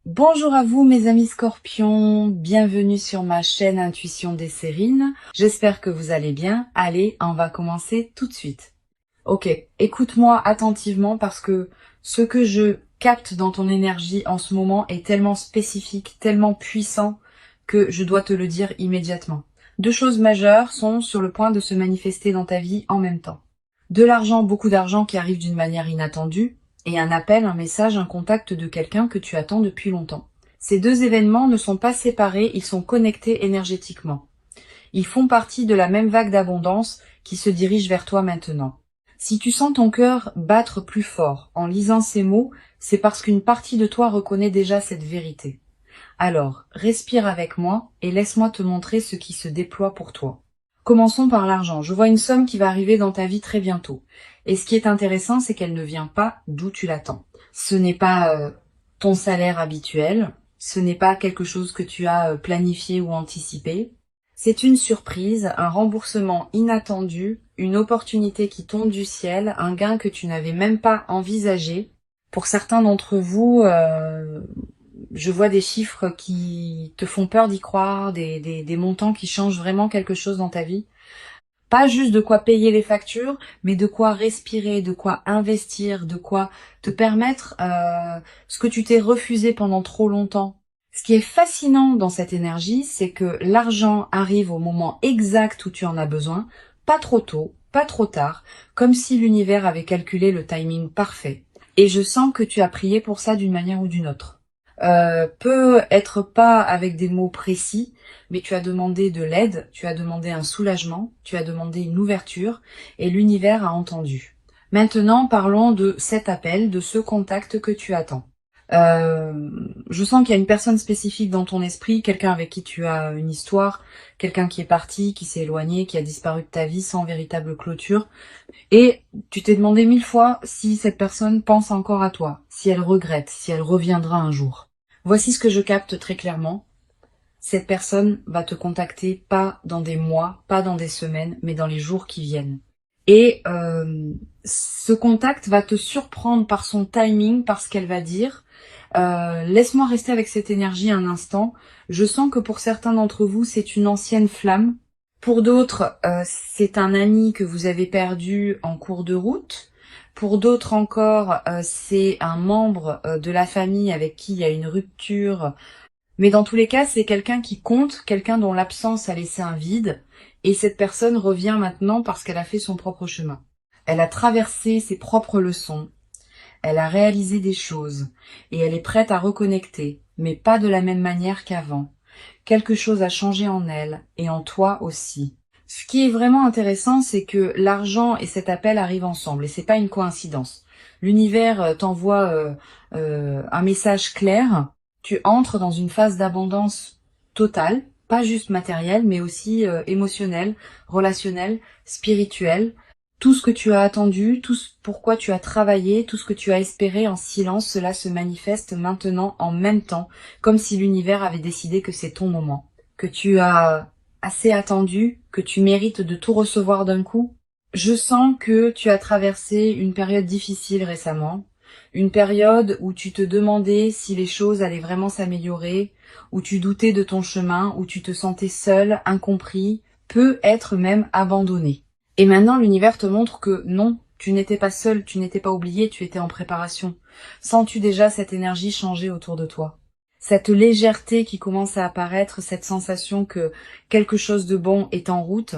Bonjour à vous mes amis scorpions, bienvenue sur ma chaîne Intuition des Sérines. J'espère que vous allez bien. Allez, on va commencer tout de suite. Ok, écoute-moi attentivement parce que ce que je capte dans ton énergie en ce moment est tellement spécifique, tellement puissant que je dois te le dire immédiatement. Deux choses majeures sont sur le point de se manifester dans ta vie en même temps. De l'argent, beaucoup d'argent qui arrive d'une manière inattendue, et un appel, un message, un contact de quelqu'un que tu attends depuis longtemps. Ces deux événements ne sont pas séparés, ils sont connectés énergétiquement. Ils font partie de la même vague d'abondance qui se dirige vers toi maintenant. Si tu sens ton cœur battre plus fort en lisant ces mots, c'est parce qu'une partie de toi reconnaît déjà cette vérité. Alors, respire avec moi et laisse-moi te montrer ce qui se déploie pour toi. Commençons par l'argent. Je vois une somme qui va arriver dans ta vie très bientôt. Et ce qui est intéressant, c'est qu'elle ne vient pas d'où tu l'attends. Ce n'est pas ton salaire habituel, ce n'est pas quelque chose que tu as planifié ou anticipé. C'est une surprise, un remboursement inattendu, une opportunité qui tombe du ciel, un gain que tu n'avais même pas envisagé. Pour certains d'entre vous, je vois des chiffres qui te font peur d'y croire, des montants qui changent vraiment quelque chose dans ta vie. Pas juste de quoi payer les factures, mais de quoi respirer, de quoi investir, de quoi te permettre ce que tu t'es refusé pendant trop longtemps. Ce qui est fascinant dans cette énergie, c'est que l'argent arrive au moment exact où tu en as besoin, pas trop tôt, pas trop tard, comme si l'univers avait calculé le timing parfait. Et je sens que tu as prié pour ça d'une manière ou d'une autre. Peut être pas avec des mots précis, mais tu as demandé de l'aide, tu as demandé un soulagement, tu as demandé une ouverture, et l'univers a entendu. Maintenant, parlons de cet appel, de ce contact que tu attends. Je sens qu'il y a une personne spécifique dans ton esprit, quelqu'un avec qui tu as une histoire, quelqu'un qui est parti, qui s'est éloigné, qui a disparu de ta vie sans véritable clôture. Et tu t'es demandé 1000 fois si cette personne pense encore à toi, si elle regrette, si elle reviendra un jour. Voici ce que je capte très clairement. Cette personne va te contacter pas dans des mois, pas dans des semaines, mais dans les jours qui viennent. Et ce contact va te surprendre par son timing, par ce qu'elle va dire. Laisse-moi rester avec cette énergie un instant. Je sens que pour certains d'entre vous, c'est une ancienne flamme. Pour d'autres, c'est un ami que vous avez perdu en cours de route. Pour d'autres encore, c'est un membre de la famille avec qui il y a une rupture. Mais dans tous les cas, c'est quelqu'un qui compte, quelqu'un dont l'absence a laissé un vide. Et cette personne revient maintenant parce qu'elle a fait son propre chemin. Elle a traversé ses propres leçons. Elle a réalisé des choses. Et elle est prête à reconnecter, mais pas de la même manière qu'avant. Quelque chose a changé en elle, et en toi aussi. Ce qui est vraiment intéressant, c'est que l'argent et cet appel arrivent ensemble, et c'est pas une coïncidence. L'univers t'envoie un message clair, tu entres dans une phase d'abondance totale, pas juste matérielle, mais aussi émotionnelle, relationnelle, spirituelle. Tout ce que tu as attendu, tout ce pourquoi tu as travaillé, tout ce que tu as espéré en silence, cela se manifeste maintenant en même temps, comme si l'univers avait décidé que c'est ton moment, que tu as assez attendu, que tu mérites de tout recevoir d'un coup. Je sens que tu as traversé une période difficile récemment, une période où tu te demandais si les choses allaient vraiment s'améliorer, où tu doutais de ton chemin, où tu te sentais seul, incompris, peut-être même abandonné. Et maintenant, l'univers te montre que non, tu n'étais pas seul, tu n'étais pas oublié, tu étais en préparation. Sens-tu déjà cette énergie changer autour de toi? Cette légèreté qui commence à apparaître, cette sensation que quelque chose de bon est en route?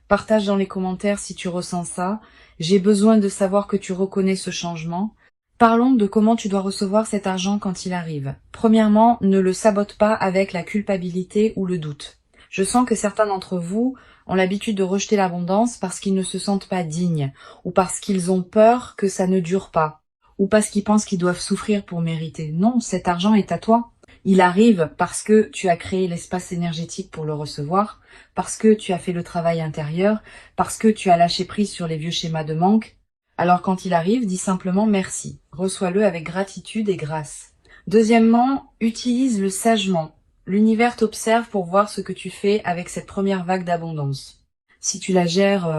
Partage dans les commentaires si tu ressens ça. J'ai besoin de savoir que tu reconnais ce changement. Parlons de comment tu dois recevoir cet argent quand il arrive. Premièrement, ne le sabote pas avec la culpabilité ou le doute. Je sens que certains d'entre vous ont l'habitude de rejeter l'abondance parce qu'ils ne se sentent pas dignes, ou parce qu'ils ont peur que ça ne dure pas, ou parce qu'ils pensent qu'ils doivent souffrir pour mériter. Non, cet argent est à toi. Il arrive parce que tu as créé l'espace énergétique pour le recevoir, parce que tu as fait le travail intérieur, parce que tu as lâché prise sur les vieux schémas de manque. Alors quand il arrive, dis simplement merci. Reçois-le avec gratitude et grâce. Deuxièmement, utilise-le sagement. L'univers t'observe pour voir ce que tu fais avec cette première vague d'abondance. Si tu la gères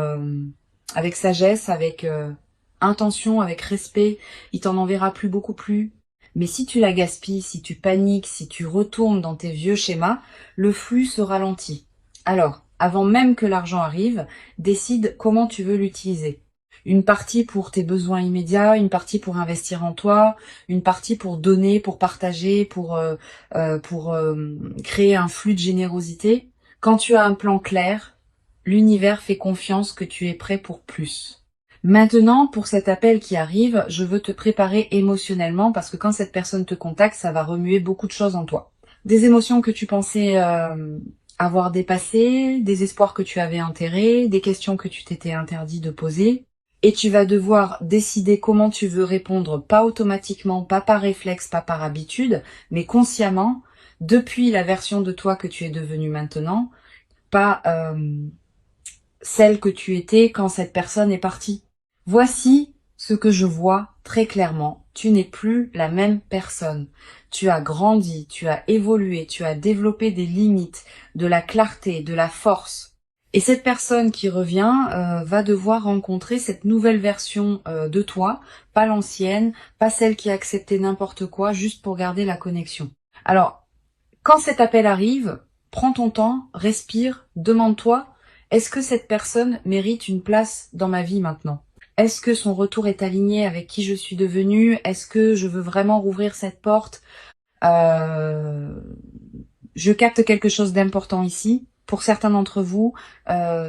avec sagesse, avec intention, avec respect, il t'en enverra plus, beaucoup plus. Mais si tu la gaspilles, si tu paniques, si tu retournes dans tes vieux schémas, le flux se ralentit. Alors, avant même que l'argent arrive, décide comment tu veux l'utiliser. Une partie pour tes besoins immédiats, une partie pour investir en toi, une partie pour donner, pour partager, pour créer un flux de générosité. Quand tu as un plan clair, l'univers fait confiance que tu es prêt pour plus. Maintenant, pour cet appel qui arrive, je veux te préparer émotionnellement parce que quand cette personne te contacte, ça va remuer beaucoup de choses en toi. Des émotions que tu pensais avoir dépassées, des espoirs que tu avais enterrés, des questions que tu t'étais interdit de poser. Et tu vas devoir décider comment tu veux répondre, pas automatiquement, pas par réflexe, pas par habitude, mais consciemment, depuis la version de toi que tu es devenue maintenant, pas celle que tu étais quand cette personne est partie. Voici ce que je vois très clairement. Tu n'es plus la même personne. Tu as grandi, tu as évolué, tu as développé des limites, de la clarté, de la force. Et cette personne qui revient va devoir rencontrer cette nouvelle version de toi, pas l'ancienne, pas celle qui a accepté n'importe quoi juste pour garder la connexion. Alors, quand cet appel arrive, prends ton temps, respire, demande-toi, est-ce que cette personne mérite une place dans ma vie maintenant? Est-ce que son retour est aligné avec qui je suis devenue? Est-ce que je veux vraiment rouvrir cette porte? Je capte quelque chose d'important ici. Pour certains d'entre vous,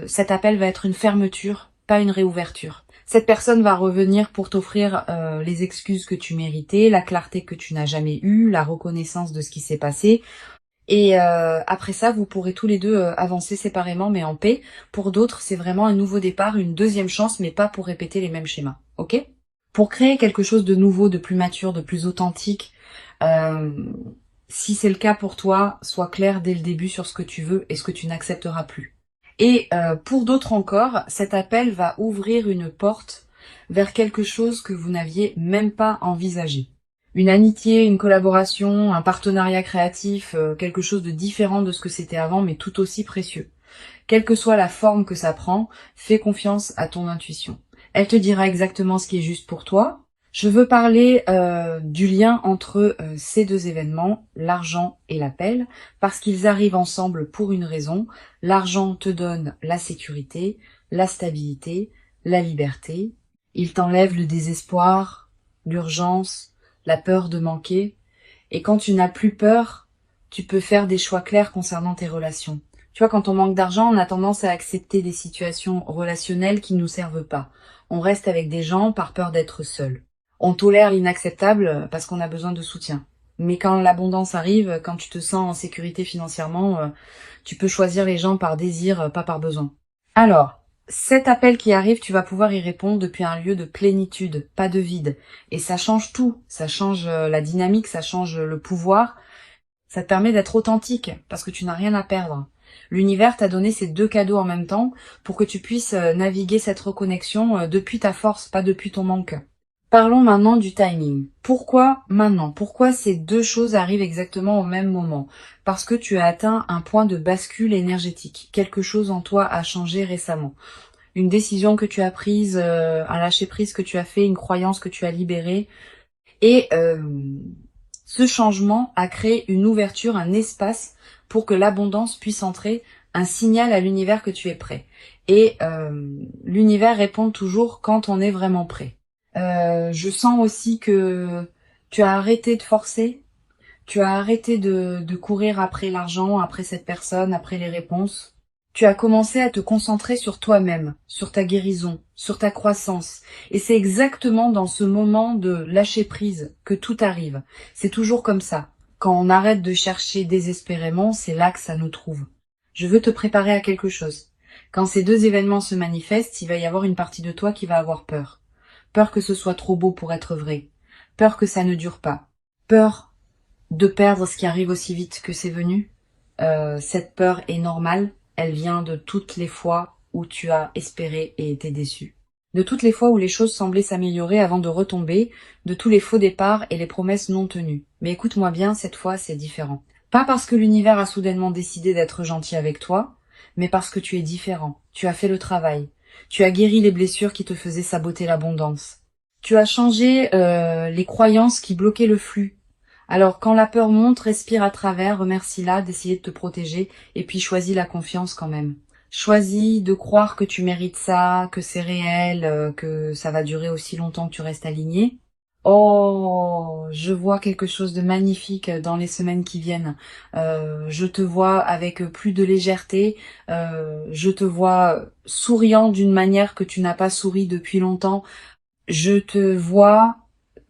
cet appel va être une fermeture, pas une réouverture. Cette personne va revenir pour t'offrir les excuses que tu méritais, la clarté que tu n'as jamais eue, la reconnaissance de ce qui s'est passé. Et après ça, vous pourrez tous les deux avancer séparément, mais en paix. Pour d'autres, c'est vraiment un nouveau départ, une deuxième chance, mais pas pour répéter les mêmes schémas. Ok? Pour créer quelque chose de nouveau, de plus mature, de plus authentique, si c'est le cas pour toi, sois clair dès le début sur ce que tu veux et ce que tu n'accepteras plus. Et pour d'autres encore, cet appel va ouvrir une porte vers quelque chose que vous n'aviez même pas envisagé. Une amitié, une collaboration, un partenariat créatif, quelque chose de différent de ce que c'était avant, mais tout aussi précieux. Quelle que soit la forme que ça prend, fais confiance à ton intuition. Elle te dira exactement ce qui est juste pour toi. Je veux parler du lien entre ces deux événements, l'argent et l'appel, parce qu'ils arrivent ensemble pour une raison. L'argent te donne la sécurité, la stabilité, la liberté. Il t'enlève le désespoir, l'urgence, la peur de manquer. Et quand tu n'as plus peur, tu peux faire des choix clairs concernant tes relations. Tu vois, quand on manque d'argent, on a tendance à accepter des situations relationnelles qui ne nous servent pas. On reste avec des gens par peur d'être seul. On tolère l'inacceptable parce qu'on a besoin de soutien. Mais quand l'abondance arrive, quand tu te sens en sécurité financièrement, tu peux choisir les gens par désir, pas par besoin. Alors, cet appel qui arrive, tu vas pouvoir y répondre depuis un lieu de plénitude, pas de vide. Et ça change tout. Ça change la dynamique, ça change le pouvoir. Ça te permet d'être authentique parce que tu n'as rien à perdre. L'univers t'a donné ces deux cadeaux en même temps pour que tu puisses naviguer cette reconnexion depuis ta force, pas depuis ton manque. Parlons maintenant du timing. Pourquoi maintenant? Pourquoi ces deux choses arrivent exactement au même moment? Parce que tu as atteint un point de bascule énergétique. Quelque chose en toi a changé récemment. Une décision que tu as prise, un lâcher prise que tu as fait, une croyance que tu as libérée. Et ce changement a créé une ouverture, un espace pour que l'abondance puisse entrer, un signal à l'univers que tu es prêt. Et l'univers répond toujours quand on est vraiment prêt. Je sens aussi que tu as arrêté de forcer, tu as arrêté de courir après l'argent, après cette personne, après les réponses. Tu as commencé à te concentrer sur toi-même, sur ta guérison, sur ta croissance. Et c'est exactement dans ce moment de lâcher prise que tout arrive. C'est toujours comme ça. Quand on arrête de chercher désespérément, c'est là que ça nous trouve. Je veux te préparer à quelque chose. Quand ces deux événements se manifestent, il va y avoir une partie de toi qui va avoir peur. Peur que ce soit trop beau pour être vrai. Peur que ça ne dure pas. Peur de perdre ce qui arrive aussi vite que c'est venu. Cette peur est normale. Elle vient de toutes les fois où tu as espéré et été déçu. De toutes les fois où les choses semblaient s'améliorer avant de retomber, de tous les faux départs et les promesses non tenues. Mais écoute-moi bien, cette fois c'est différent. Pas parce que l'univers a soudainement décidé d'être gentil avec toi, mais parce que tu es différent. Tu as fait le travail. Tu as guéri les blessures qui te faisaient saboter l'abondance. Tu as changé les croyances qui bloquaient le flux. Alors, quand la peur monte, respire à travers, remercie-la d'essayer de te protéger, et puis choisis la confiance quand même. Choisis de croire que tu mérites ça, que c'est réel, que ça va durer aussi longtemps que tu restes aligné. Oh, je vois quelque chose de magnifique dans les semaines qui viennent. Je te vois avec plus de légèreté. Je te vois souriant d'une manière que tu n'as pas souri depuis longtemps. Je te vois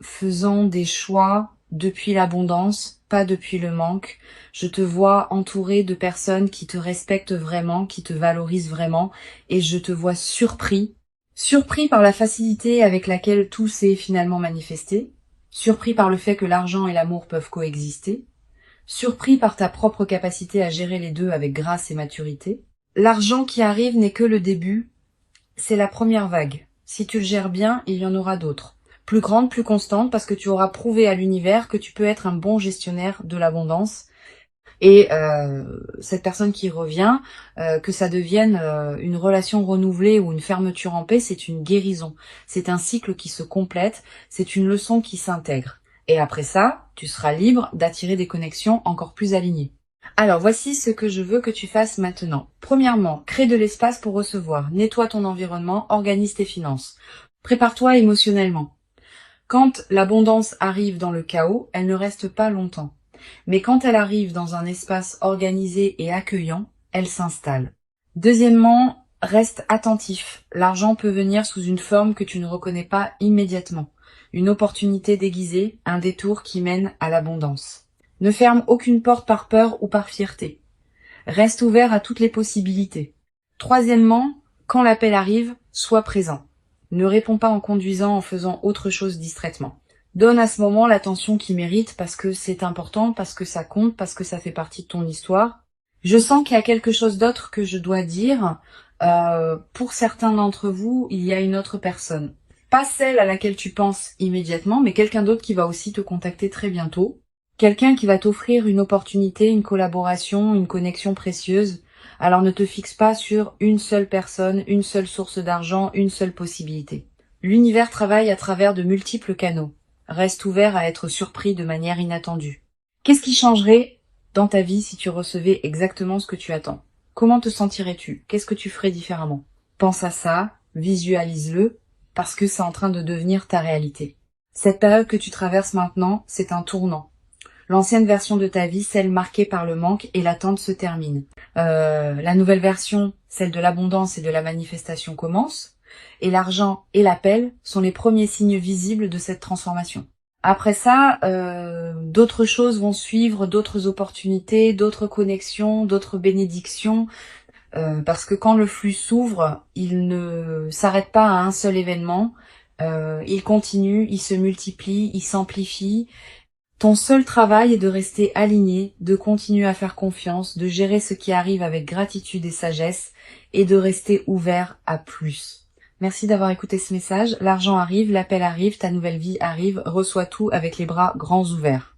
faisant des choix depuis l'abondance, pas depuis le manque. Je te vois entouré de personnes qui te respectent vraiment, qui te valorisent vraiment, et je te vois surpris par la facilité avec laquelle tout s'est finalement manifesté, surpris par le fait que l'argent et l'amour peuvent coexister, surpris par ta propre capacité à gérer les deux avec grâce et maturité. L'argent qui arrive n'est que le début, c'est la première vague. Si tu le gères bien, il y en aura d'autres. Plus grandes, plus constantes, parce que tu auras prouvé à l'univers que tu peux être un bon gestionnaire de l'abondance. Et cette personne qui revient, que ça devienne une relation renouvelée ou une fermeture en paix, c'est une guérison. C'est un cycle qui se complète, c'est une leçon qui s'intègre. Et après ça, tu seras libre d'attirer des connexions encore plus alignées. Alors voici ce que je veux que tu fasses maintenant. Premièrement, crée de l'espace pour recevoir, nettoie ton environnement, organise tes finances. Prépare-toi émotionnellement. Quand l'abondance arrive dans le chaos, elle ne reste pas longtemps. Mais quand elle arrive dans un espace organisé et accueillant, elle s'installe. Deuxièmement, reste attentif. L'argent peut venir sous une forme que tu ne reconnais pas immédiatement. Une opportunité déguisée, un détour qui mène à l'abondance. Ne ferme aucune porte par peur ou par fierté. Reste ouvert à toutes les possibilités. Troisièmement, quand l'appel arrive, sois présent. Ne réponds pas en conduisant, en faisant autre chose distraitement. Donne à ce moment l'attention qu'il mérite parce que c'est important, parce que ça compte, parce que ça fait partie de ton histoire. Je sens qu'il y a quelque chose d'autre que je dois dire. Pour certains d'entre vous, il y a une autre personne. Pas celle à laquelle tu penses immédiatement, mais quelqu'un d'autre qui va aussi te contacter très bientôt. Quelqu'un qui va t'offrir une opportunité, une collaboration, une connexion précieuse. Alors ne te fixe pas sur une seule personne, une seule source d'argent, une seule possibilité. L'univers travaille à travers de multiples canaux. Reste ouvert à être surpris de manière inattendue. Qu'est-ce qui changerait dans ta vie si tu recevais exactement ce que tu attends? Comment te sentirais-tu? Qu'est-ce que tu ferais différemment? Pense à ça, visualise-le, parce que c'est en train de devenir ta réalité. Cette période que tu traverses maintenant, c'est un tournant. L'ancienne version de ta vie, celle marquée par le manque et l'attente, se termine. La nouvelle version, celle de l'abondance et de la manifestation, commence. Et l'argent et l'appel sont les premiers signes visibles de cette transformation. Après ça, d'autres choses vont suivre, d'autres opportunités, d'autres connexions, d'autres bénédictions, parce que quand le flux s'ouvre, il ne s'arrête pas à un seul événement, il continue, il se multiplie, il s'amplifie. Ton seul travail est de rester aligné, de continuer à faire confiance, de gérer ce qui arrive avec gratitude et sagesse, et de rester ouvert à plus. Merci d'avoir écouté ce message. L'argent arrive, l'appel arrive, ta nouvelle vie arrive. Reçois tout avec les bras grands ouverts.